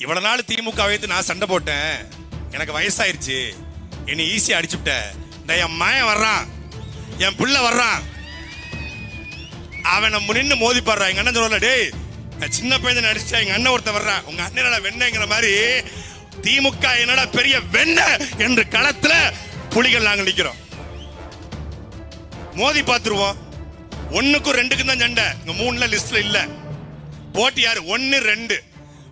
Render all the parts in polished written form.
இவ்வளவு நாள் திமுக வைத்து நான் சண்டை போட்டேன், எனக்கு வயசாயிருச்சு, என்னை ஈஸியா அடிச்சுட்ட. என் மகன் வர்றான், என் பிள்ளை வர்றான், அவனை நின்று மோதி பாடுறான். எங்க அண்ணன் சொல்லல, டேய் நான் சின்ன பையன் அடிச்சா எங்க அண்ணன் ஒருத்தன் வர்றான், உங்க அண்ணன் வெண்ணங்கிற மாதிரி திமுக என்னடா பெரிய வெண்ண என்று களத்துல புலிகள் நாங்கள் நிக்கிறோம். மோதி பார்த்துருவோம். 1க்கும் 2க்கும் தான் சண்டை, இங்க 3ல லிஸ்ட்ல இல்ல. போட்டி யாரு? 1, 2.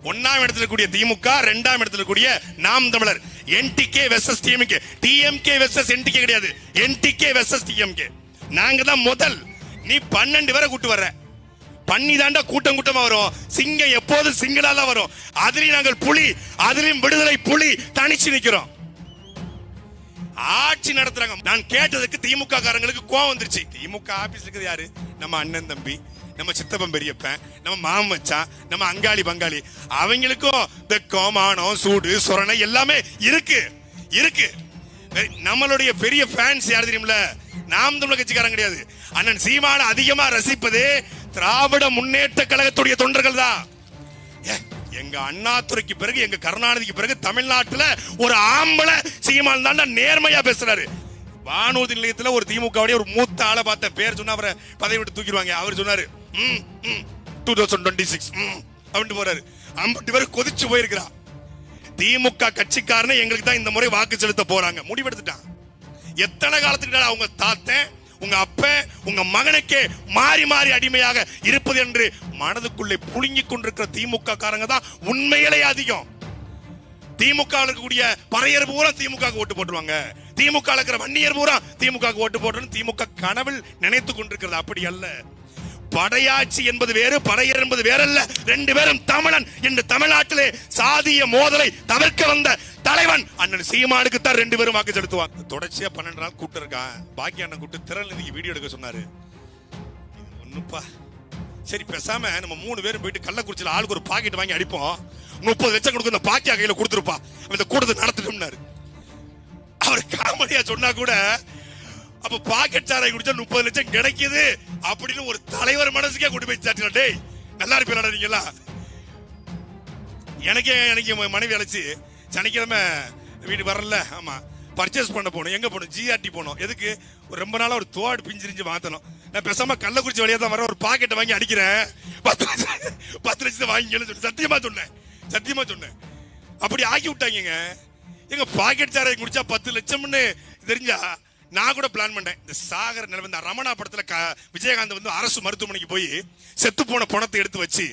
1ஆம் இடத்துல கூடிய திமுக, 2ஆம் இடத்துல கூடிய நாம் தமிழர். NTK versus DMK, DMK versus NTK கிடையாது, என்டிகே வெர்சஸ் டிஎம்கே. நாங்க தான் முதல். நீ 12 பேரை கூட்டு வர்ற, பண்ணி தாண்டா கூட்டம் கூட்டமா வரும். சிங்கம் எப்போதும் சிங்களால வரும். அதுலயும் நாங்கள் புலி, அதுலயும் விடுதலை புலி தனிச்சு நிக்கிறோம். ஆட்சி நடத்துறாங்க. நான் கேட்டதுக்கு திமுக காரங்களுக்கு கோவம் வந்துருச்சு. திமுக ஆபீஸ் இருக்குது யாரு? நம்ம அண்ணன் தம்பி, நம்ம சித்தப்பன் பெரியப்பன், நம்ம மாமச்சான், நம்ம அங்காளி பங்காளி. அவங்களுக்கும் வெக்கம், மானம், சூடு, சொரணை எல்லாமே இருக்கு இருக்கு. நம்மளுடைய பெரிய ஃபேன்ஸ் யார் தெரியுமில்ல? நாம் தமிழர் கட்சிக்காரங்க கிடையாது. அண்ணன் சீமான அதிகமா ரசிப்பது திராவிட முன்னேற்ற கழகத்துடைய தொண்டர்கள் தான். எங்க அண்ணாதுரைக்கு பிறகு, எங்க கருணாநிதிக்கு பிறகு தமிழ்நாட்டுல ஒரு ஆம்பளை சீமான் தான் நேர்மையா பேசுறாரு. வானூர்தி நிலையத்துல ஒரு திமுக ஒரு மூத்த ஆளை பார்த்த, பேர் சொன்னா அவரை பதவி விட்டு தூக்கிடுவாங்க. அவர் சொன்னாரு 2026 அப்படின்னு போறாரு. 50 பேர் கொதிச்சு போயிருக்கிறான். திமுக கட்சிக்காரனே எங்களுக்கு தான் இந்த முறை வாக்கு செலுத்த போறாங்க முடிவெடுத்துட்டான். எத்தனை காலத்துக்கு அவங்க தாத்தன், உங்க அப்ப, உங்க மகனுக்கே மாறி மாறி அடிமையாக இருப்பது என்று மனதுக்குள்ளே புழுங்கிக் கொண்டிருக்கிற திமுக காரங்க தான் உண்மையிலே அதிகம். திமுக இருக்கக்கூடிய பறையர் பூரா திமுக ஓட்டு போட்டுருவாங்க, திமுக இருக்கிற வன்னியர் பூரா திமுக ஓட்டு போட்டு திமுக கனவில் நினைத்துக் கொண்டிருக்கிறது. அப்படி அல்ல. படையாட்சி என்பது வேறு, படையர் என்பது வேறல்ல. 2 பேரும் தமிழன் என்று தமிழ்நாட்டிலே சாதிய மோதலை தவிர்க்க வந்த தலைவன் அண்ணன் சீமானுக்கு தான் 2 பேரும் வாக்கு செலுத்துவாங்க. தொடர்ச்சியா 12 நாள் கூட்டம் இருக்கான். பாக்கி அண்ணன் கூட்டு திறநிதிக்கு வீடியோ எடுக்க சொன்னாரு. ஒண்ணுப்பா, சரி பேசாம நம்ம 3 பேரும் போயிட்டு கள்ளக்குறிச்சியில ஆளுக்கு ஒரு பாக்கெட் வாங்கி அடிப்போம், 30 லட்சம் கொடுக்க இந்த பாக்கியா கையில கொடுத்துருப்பா, இந்த கூட்டத்தை நடத்திட்டோம்னாரு. அவர் காமெடியா சொன்னா கூட, அப்ப பாக்கெட் சாராய் குடிச்சா 30 லட்சம் கிடைக்குது அப்படின்னு ஒரு தலைவர் மனசுக்கே கொண்டு போய் சாட்டினா, டேய் நல்லா இருப்பீங்களா நீங்களா? எனக்கு மனைவி அழைச்சி சனிக்கிழமை வீட்டுக்கு வரல, ஆமா பர்ச்சேஸ் பண்ண போகணும். எங்க போகணும்? ஜிஆர்டி போகணும். எதுக்கு? ரொம்ப நாளா ஒரு தோடு பிஞ்சிரிஞ்சு மாத்தணும். நான் பேசாம கள்ளக்குறிச்சி வழியா தான் வர, ஒரு பாக்கெட்டை வாங்கி அடிக்கிறேன், 10 லட்சத்தை வாங்கிக்கன்னு சொல்லி சத்தியமா சொன்னேன். அப்படி ஆக்கி விட்டாங்க. எங்க பாக்கெட் சாராய் குடிச்சா 10 லட்சம்னு தெரிஞ்சா நான் கூட பிளான் பண்ணேன். இந்த சாகர நிலவு, இந்த ரமணா படத்துல விஜயகாந்த் வந்து அரசு மருத்துவமனைக்கு போய் செத்து போன பணத்தை எடுத்து வச்சு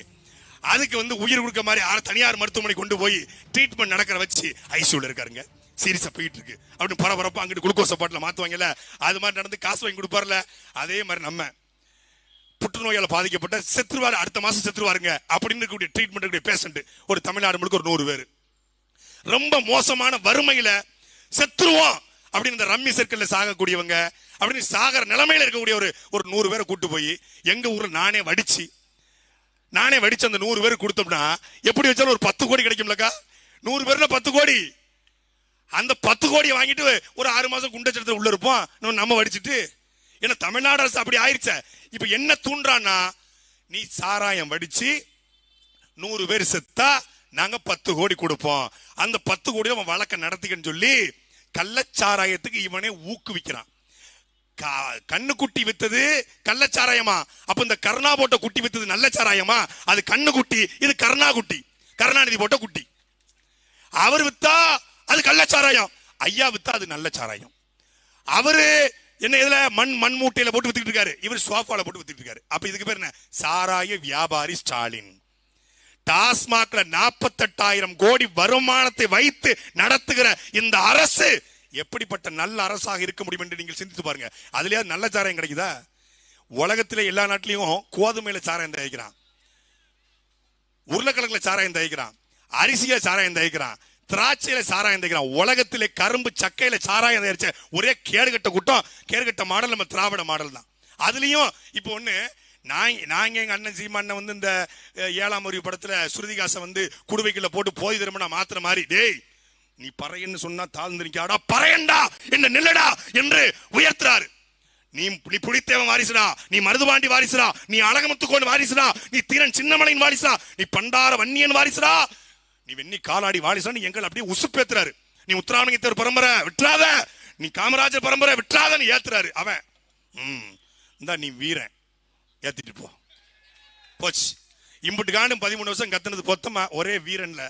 அதுக்கு உயிர் கொடுக்க மாதிரி தனியார் மருத்துவமனை கொண்டு போய் ட்ரீட்மெண்ட் நடக்கிற வச்சு ஐசியூல இருக்காருங்க, சீரியஸா போயிட்டு இருக்கு அப்படின்னு பரபரப்பா அங்கிட்டு குளுக்கோஸ் பாட்டில மாத்துவாங்கல்ல, அது மாதிரி நடந்து காசு வாங்கி கொடுப்பார்ல. அதே மாதிரி நம்ம புற்றுநோயால பாதிக்கப்பட்ட செத்துருவாரு, அடுத்த மாசம் செத்துருவாருங்க அப்படின்னு இருக்கக்கூடிய ட்ரீட்மெண்ட் பேஷண்ட் ஒரு தமிழ்நாடு முழுக்க ஒரு 100 பேர் ரொம்ப மோசமான வறுமையில செத்துருவோம் அப்படின்னு இந்த ரம்மி சர்க்கிள்ல சாகக்கூடியவங்க, அப்படின்னு சாகர நிலைமையில இருக்கக்கூடிய ஒரு 100 பேரை கூட்டு போய் எங்க ஊர்ல நானே வடிச்சு அந்த 100 பேருக்கு கொடுத்தோம்னா எப்படி வச்சாலும் ஒரு 10 கோடி கிடைக்கும்லக்கா. 100 பேர்ல 10 கோடி. அந்த 10 கோடியை வாங்கிட்டு ஒரு 6 மாசம் குண்டச்சடத்துல உள்ள இருப்போம் நம்ம வடிச்சிட்டு. ஏன்னா தமிழ்நாடு அரசு அப்படி ஆயிருச்ச. இப்ப என்ன தூண்டான்னா, நீ சாராயம் வடிச்சு 100 பேர் செத்தா நாங்க 10 கோடி கொடுப்போம், அந்த 10 கோடி அவன் வழக்க நடத்திக்கன்னு சொல்லி கள்ளச்சாராயத்துக்கு இவனே ஊக்குவிக்கிறான். கண்ணுக்குட்டி வித்தது கள்ளச்சாராயமா? அப்ப இந்த கருணா போட்ட குட்டி வித்தது நல்ல சாராயமா? அது கண்ணு குட்டி, இது கருணா குட்டி, கருணாநிதி போட்ட குட்டி. அவர் வித்தா அது கள்ளச்சாராயம், ஐயா வித்தா அது நல்ல சாராயம். அவரு என்ன இதுல மண் மூட்டையில போட்டு வித்துட்டு இருக்காரு, இவர் சோஃபால போட்டு வித்துட்டு இருக்காரு. அப்ப இதுக்கு பேர் என்ன? சாராய வியாபாரி ஸ்டாலின். டாஸ்மாக்ல 48,000 கோடி வருமானத்தை வைத்து நடத்துகிற இந்த அரசு எப்படிப்பட்ட நல்ல அரசாக இருக்க முடியும் என்று நீங்கள் சிந்தித்து பாருங்க. அதுலயா நல்ல சாராயம் கிடைக்குதா? உலகத்திலே எல்லா நாட்டிலையும் கோதுமையில சாராயம் தயாரிக்கிறான், உருளைக்கிழங்குல சாராயம் தயாரிக்கிறான், அரிசியில சாராயம் தயாரிக்கிறான், திராட்சையில சாராயம் தயாரிக்கிறான். உலகத்திலே கரும்பு சக்கையில சாராயம் தயாரிச்ச ஒரே கேடுகட்ட கூட்டம், கேடுகட்ட மாடல் நம்ம திராவிட மாடல் தான். அதுலயும் இப்போ ஒண்ணு, நாங்க எங்க அண்ணன் சீமான் இந்த 7ஆம் அறிவு படத்துல ஸ்ருதிகாசை குடுவைக்குள்ள போட்டு போய் திரும்ப மாத்திர மாதிரி, டேய் நீ பறையன்னு சொன்னா தாழ்ந்திருக்காடா, பறையண்டா என்ன நில்லடா என்று உயர்த்துறாரு. நீ புலித்தேவன் வாரிசுடா, நீ மருதுபாண்டி வாரிசுடா, நீ அழகமுத்துக்கோன் வாரிசுடா, நீ தீரன் சின்னமலையின் வாரிசுடா, நீ பண்டார வன்னியன் வாரிசுடா, நீ வெண்ணி காலாடி வாலிசான் எங்களை அப்படியே உசுப்பேத்துறாரு. நீ உத்தராணித்தர் பரம்பரை விட்டுறாத, நீ காமராஜர் பரம்பரை விட்டுறாதன்னு ஏத்துறாரு. அவன் இந்தா நீ வீரன் ஏத்திட்டு போ போச்சு. இம்புட்டு காண்டும் 13 வருஷம் கத்துனது பொத்தமா ஒரே வீரன்ல.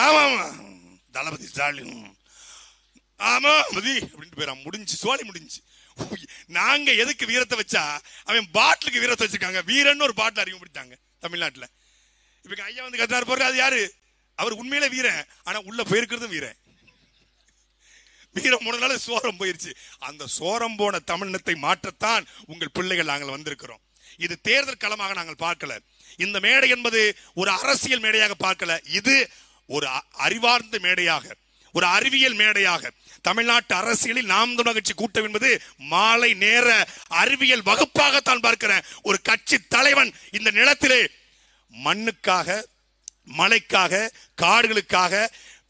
ஆமா ஆமா தளபதி ஸ்டாலின் ஆமா மதி அப்படின்ட்டு போயிடான். முடிஞ்சு சோழி முடிஞ்சு. நாங்க எதுக்கு வீரத்தை வச்சா அவன் பாட்டிலுக்கு வீரத்தை வச்சிருக்காங்க. வீரன் ஒரு பாட்டில் அறிமுகப்படுத்தாங்க தமிழ்நாட்டுல. இப்ப ஐயா வந்து கத்துனாரு போறது அது யாரு? அவர் உண்மையில வீரன், ஆனா உள்ள போயிருக்கிறதும் வீரன். வீரம் போனதுனால சோரம் போயிருச்சு. அந்த சோரம் போன தமிழினத்தை மாற்றத்தான் உங்கள் பிள்ளைகள் நாங்கள் வந்திருக்கிறோம். இது தேர்தல் களமாக நாங்கள் பார்க்கல. இந்த மேடை என்பது ஒரு அரசியல் மேடையாக பார்க்கல. இது ஒரு அறிவார்ந்த மேடையாக, ஒரு அறிவியல் மேடையாக, தமிழ்நாட்டு அரசியலில் நாம் தமிழர் கட்சி கூட்டம் என்பது மாலை நேர அறிவியல் வகுப்பாகத்தான் பார்க்கிறேன். ஒரு கட்சி தலைவன் இந்த நிலத்திலே மண்ணுக்காக, மலைக்காக, காடுகளுக்காக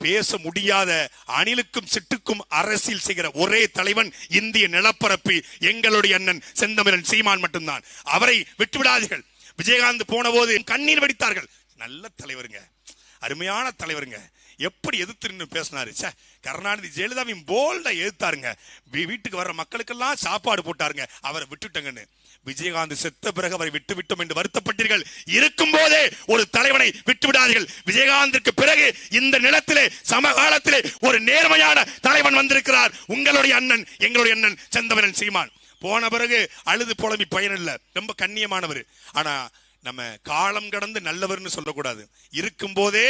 பேச முடியாத அணிலுக்கும் சிட்டுக்கும் அரசியல் செய்கிற ஒரே தலைவன் இந்திய நிலப்பரப்பு எங்களுடைய அண்ணன் செந்தமிழன் சீமான் மட்டும்தான். அவரை விட்டுவிடாதீர்கள். விஜயகாந்த் போன போது கண்ணீர் வடித்தார்கள். நல்ல தலைவருங்க, அருமையான தலைவருங்க. எப்படி எதிர்த்து பேசினாரு. கருணாநிதி ஜெயலலிதாவையும் போல்டா எதிர்த்தாருங்க. வீட்டுக்கு வர்ற மக்களுக்கெல்லாம் சாப்பாடு போட்டாருங்க. அவரை விட்டுட்டங்கன்னு. விஜயகாந்த் செத்த பிறகு அவரை விட்டு விட்டோம் என்று வருத்தப்பட்டீர்கள். இருக்கும் போதே ஒரு தலைவனை விட்டு விடாதீர்கள். விஜயகாந்திற்கு பிறகு இந்த நிலத்திலே சமகாலத்திலே ஒரு நேர்மையான தலைவன் வந்திருக்கிறார். உங்களுடைய அண்ணன், எங்களுடைய அண்ணன் செந்தமிழன் சீமான். போன பிறகு அழுது புலம்பி பயன் இல்ல. ரொம்ப கண்ணியமானவர். ஆனா நம்ம காலம் கடந்து நல்லவர்னு சொல்லக்கூடாது. இருக்கும் போதே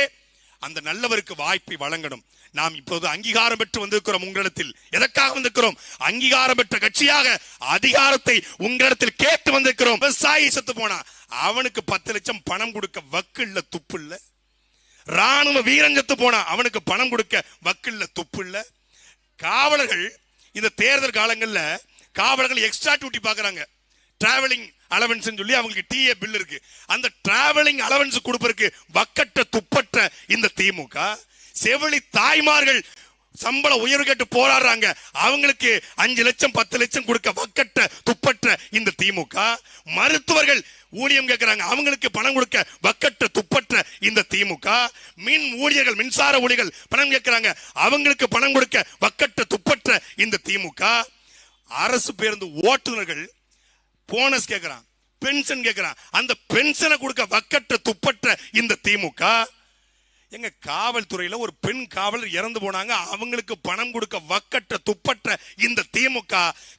அந்த நல்லவருக்கு வாய்ப்பை வழங்கணும். நாம் இப்போது அங்கீகாரம் பெற்று வந்திருக்கிறோம் உங்களிடத்தில். எதற்காக வந்திருக்கிறோம்? அங்கீகாரம் பெற்ற கட்சியாக அதிகாரத்தை உங்களிடத்தில் கேட்டு வந்திருக்கிறோம். விவசாயி செத்து போனா அவனுக்கு 10 லட்சம் பணம் கொடுக்க வக்கு இல்ல, துப்பு இல்ல. ராணுவ வீரன் செத்து போனா அவனுக்கு பணம் கொடுக்க வக்கு இல்ல, துப்பு இல்ல. காவலர்கள் இந்த தேர்தல் காலங்கள்ல காவலர்கள் எக்ஸ்ட்ரா டியூட்டி பாக்குறாங்க. டிராவலிங் அலவன்ஸ் சொல்லி அவங்களுக்கு டிஏ பில் இருக்கு. அந்த டிராவலிங் அலவன்ஸ் கொடுப்பதற்கு வக்கற்ற துப்பற்ற இந்த திமுக, செவிலி தாய்மார்கள் சம்பள உயர்வு கேட்டு போராடுறாங்க. அவங்களுக்கு 5 லட்சம் 10 லட்சம் கொடுக்க வக்கற்ற துப்பற்ற இந்த திமுக, மருத்துவர்கள் ஊதியம் கேட்கிறாங்க, அவங்களுக்கு பணம் கொடுக்க வக்கற்ற துப்பற்ற இந்த திமுக, மின் ஊழியர்கள் மின்சார ஊழியர்கள் பணம் கேட்கிறாங்க, அவங்களுக்கு பணம் கொடுக்க வக்கற்ற துப்பற்ற இந்த திமுக, அரசு பேருந்து ஓட்டுநர்கள் போனஸ் கேட்கிறான், பென்ஷன் கேட்கிறான், அந்த பென்ஷனை கொடுக்க வக்கற்ற துப்பற்ற இந்த திமுக. எங்க காவல்துறையில ஒரு பெண் காவலர் இறந்து போனாங்க, அவங்களுக்கு பணம் கொடுக்க வக்கற்ற துப்பற்ற இந்த திமுக.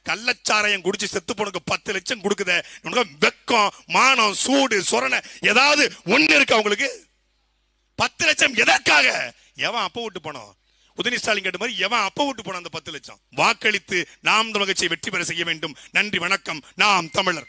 கள்ளச்சாராயம் குடிச்சு செத்து போனக்கு 10 லட்சம் கொடுக்குது. வெக்கம், மானம், சூடு, சொரணை ஏதாவது ஒண்ணு இருக்கு அவங்களுக்கு? 10 லட்சம் எதற்காக? எவன் அப்ப விட்டு போனோம்? உதயநிதி ஸ்டாலின் கேட்ட மாதிரி எவன் அப்ப விட்டு போன அந்த 10 லட்சம்? வாக்களித்து நாம் தமிழர் கட்சியை வெற்றி பெற செய்ய வேண்டும். நன்றி, வணக்கம். நாம் தமிழர்.